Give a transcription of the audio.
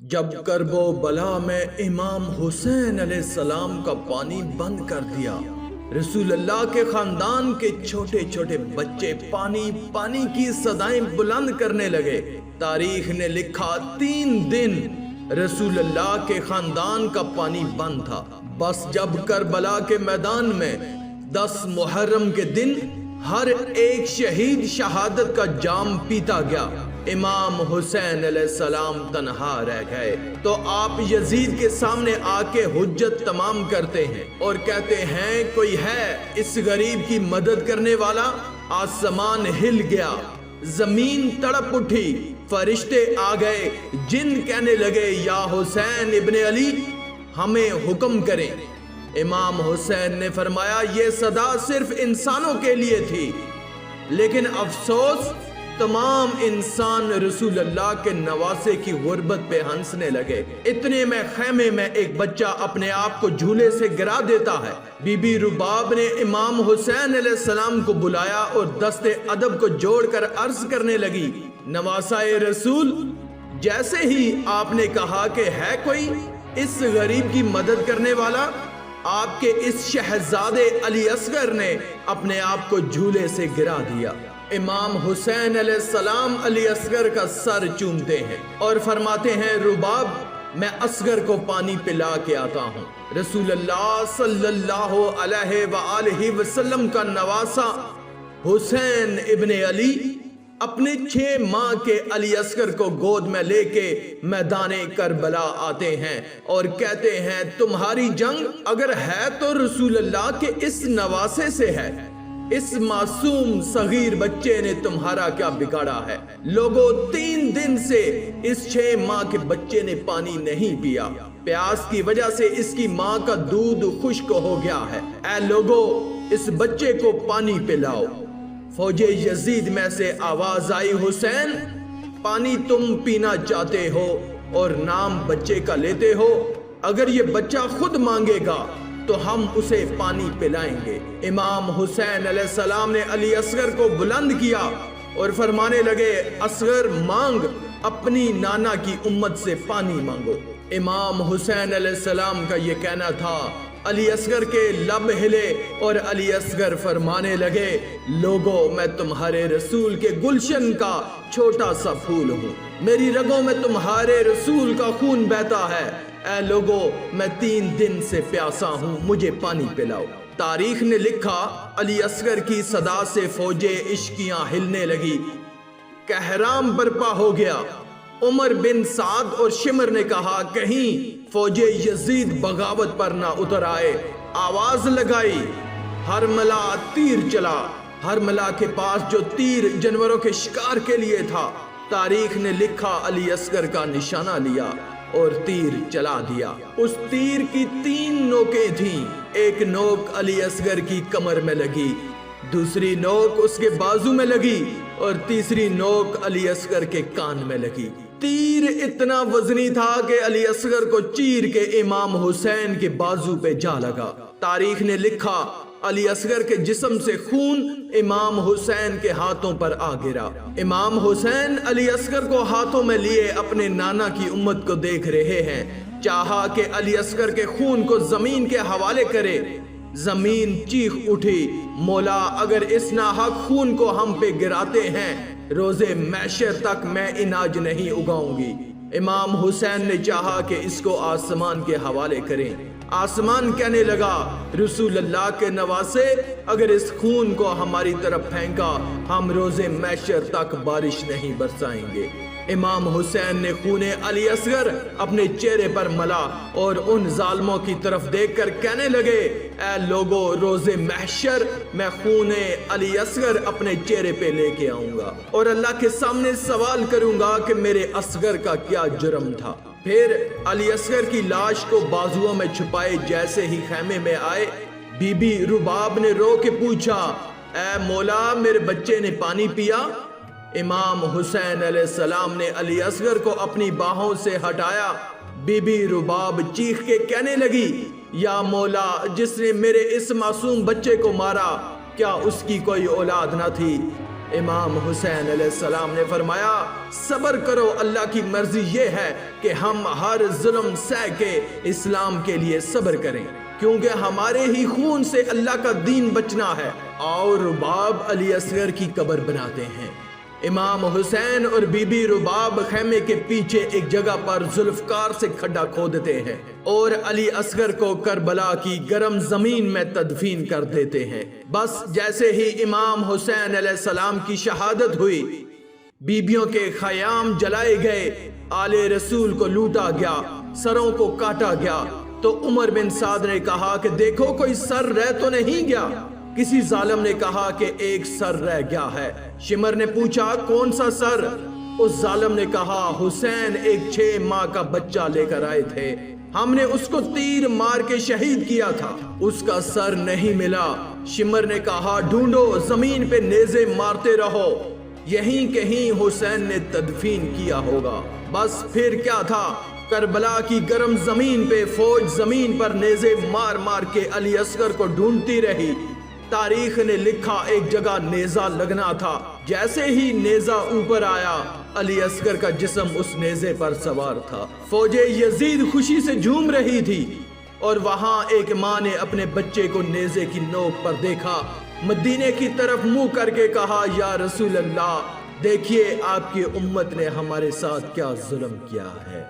جب کرب و بلا میں امام حسین علیہ السلام کا پانی بند کر دیا، رسول اللہ کے خاندان کے چھوٹے چھوٹے بچے پانی پانی کی صدائیں بلند کرنے لگے۔ تاریخ نے لکھا 3 دن رسول اللہ کے خاندان کا پانی بند تھا۔ بس جب کربلا کے میدان میں 10 محرم کے دن ہر ایک شہید شہادت کا جام پیتا گیا، امام حسین علیہ السلام تنہا رہ گئے تو آپ یزید کے سامنے آ کے حجت تمام کرتے ہیں اور کہتے ہیں کوئی ہے اس غریب کی مدد کرنے والا؟ آسمان ہل گیا، زمین تڑپ اٹھی، فرشتے آ گئے، جن کہنے لگے یا حسین ابن علی ہمیں حکم کریں۔ امام حسین نے فرمایا یہ صدا صرف انسانوں کے لیے تھی، لیکن افسوس تمام انسان رسول اللہ کے نواسے کی غربت پہ ہنسنے لگے۔ اتنے میں خیمے میں ایک بچہ اپنے آپ کو جھولے سے گرا دیتا ہے۔ بی بی رباب نے امام حسین علیہ السلام کو بلایا اور دست ادب کو جوڑ کر عرض کرنے لگی، نواسائے رسول، جیسے ہی آپ نے کہا کہ ہے کوئی اس غریب کی مدد کرنے والا، آپ کے اس شہزادے علی اصغر نے اپنے آپ کو جھولے سے گرا دیا۔ امام حسین علیہ السلام علی اصغر کا سر چومتے ہیں اور فرماتے ہیں رباب میں اصغر کو پانی پلا کے آتا ہوں۔ رسول اللہ صلی اللہ علیہ وآلہ وسلم کا نواسا حسین ابن علی اپنے 6 ماہ کے علی اصغر کو گود میں لے کے میدان کربلا آتے ہیں اور کہتے ہیں تمہاری جنگ اگر ہے تو رسول اللہ کے اس نواسے سے ہے، اس معصوم صغیر بچے نے تمہارا کیا بگاڑا ہے؟ لوگوں 3 دن سے اس 6 ماہ کے بچے نے پانی نہیں پیا، پیاس کی وجہ سے اس کی ماں کا دودھ خشک ہو گیا ہے، اے لوگوں اس بچے کو پانی پلاؤ۔ فوج یزید میں سے آواز آئی حسین پانی تم پینا چاہتے ہو اور نام بچے کا لیتے ہو، اگر یہ بچہ خود مانگے گا تو ہم اسے پانی پلائیں گے۔ امام حسین علیہ السلام نے علی اصغر کو بلند کیا اور فرمانے لگے اصغر مانگ، اپنی نانا کی امت سے پانی مانگو۔ امام حسین علیہ السلام کا یہ کہنا تھا، علی اصغر کے لب ہلے اور علی اصغر فرمانے لگے لوگوں میں تمہارے رسول کے گلشن کا چھوٹا سا پھول ہوں، میری رگوں میں تمہارے رسول کا خون بہتا ہے، اے لوگوں میں 3 دن سے پیاسا ہوں، مجھے پانی پلاؤ۔ تاریخ نے لکھا علی اصغر کی صدا سے فوجیں عشقیاں ہلنے لگی، کہرام برپا ہو گیا۔ عمر بن سعد اور شمر نے کہا کہیں فوج یزید بغاوت پر نہ اتر آئے، آواز لگائی، ہرملا تیر چلا۔ ہرملا کے پاس جو تیر جانوروں کے شکار کے لیے تھا، تاریخ نے لکھا علی اصغر کا نشانہ لیا اور تیر چلا دیا۔ اس تیر کی 3 نوکیں تھیں، ایک نوک علی اصغر کی کمر میں لگی، دوسری نوک اس کے بازو میں لگی اور تیسری نوک علی اصغر کے کان میں لگی۔ تیر اتنا وزنی تھا کہ علی اصغر کو چیر کے امام حسین کے بازو پہ جا لگا۔ تاریخ نے لکھا علی اصغر کے جسم سے خون امام حسین کے ہاتھوں پر آ گرا۔ امام حسین علی اصغر کو ہاتھوں میں لیے اپنے نانا کی امت کو دیکھ رہے ہیں، چاہا کہ علی اصغر کے خون کو زمین کے حوالے کرے۔ زمین چیخ اٹھی، مولا اگر اس ناحق خون کو ہم پہ گراتے ہیں روزے محشر تک میں اناج نہیں اگاؤں گی۔ امام حسین نے چاہا کہ اس کو آسمان کے حوالے کریں، آسمان کہنے لگا رسول اللہ کے نواسے اگر اس خون کو ہماری طرف پھینکا ہم روزے محشر تک بارش نہیں برسائیں گے۔ امام حسین نے خون علی اصغر اپنے چہرے پر ملا اور ان ظالموں کی طرف دیکھ کر کہنے لگے اے لوگو روز محشر میں خون علی اصغر اپنے چہرے پہ لے کے آؤں گا اور اللہ کے سامنے سوال کروں گا کہ میرے اصغر کا کیا جرم تھا۔ پھر علی اصغر کی لاش کو بازوؤں میں چھپائے جیسے ہی خیمے میں آئے، بی بی رباب نے رو کے پوچھا اے مولا میرے بچے نے پانی پیا؟ امام حسین علیہ السلام نے علی اصغر کو اپنی باہوں سے ہٹایا۔ بی بی رباب چیخ کے کہنے لگی یا مولا جس نے میرے اس معصوم بچے کو مارا کیا اس کی کوئی اولاد نہ تھی؟ امام حسین علیہ السلام نے فرمایا صبر کرو، اللہ کی مرضی یہ ہے کہ ہم ہر ظلم سہ کے اسلام کے لیے صبر کریں، کیونکہ ہمارے ہی خون سے اللہ کا دین بچنا ہے۔ اور رباب علی اصغر کی قبر بناتے ہیں۔ امام حسین اور بی بی رباب خیمے کے پیچھے ایک جگہ پر ذوالفقار سے کھڈا کھودتے ہیں اور علی اصغر کو کربلا کی گرم زمین میں تدفین کر دیتے ہیں۔ بس جیسے ہی امام حسین علیہ السلام کی شہادت ہوئی، بیبیوں کے خیام جلائے گئے، آل رسول کو لوٹا گیا، سروں کو کاٹا گیا، تو عمر بن سعد نے کہا کہ دیکھو کوئی سر رہ تو نہیں گیا۔ کسی ظالم نے کہا کہ ایک سر رہ گیا ہے۔ شمر نے پوچھا کون سا سر؟ اس ظالم نے کہا حسین ایک 6 ماہ کا بچہ لے کر آئے تھے، ہم نے اس کو تیر مار کے شہید کیا تھا، اس کا سر نہیں ملا۔ شمر نے کہا ڈھونڈو، زمین پہ نیزے مارتے رہو، یہیں کہیں حسین نے تدفین کیا ہوگا۔ بس پھر کیا تھا، کربلا کی گرم زمین پہ فوج زمین پر نیزے مار مار کے علی اصغر کو ڈھونڈتی رہی۔ تاریخ نے لکھا ایک جگہ نیزہ لگنا تھا، جیسے ہی نیزہ اوپر آیا علی اصغر کا جسم اس نیزے پر سوار تھا۔ فوج یزید خوشی سے جھوم رہی تھی اور وہاں ایک ماں نے اپنے بچے کو نیزے کی نوک پر دیکھا، مدینے کی طرف منہ کر کے کہا یا رسول اللہ، دیکھیے آپ کی امت نے ہمارے ساتھ کیا ظلم کیا ہے۔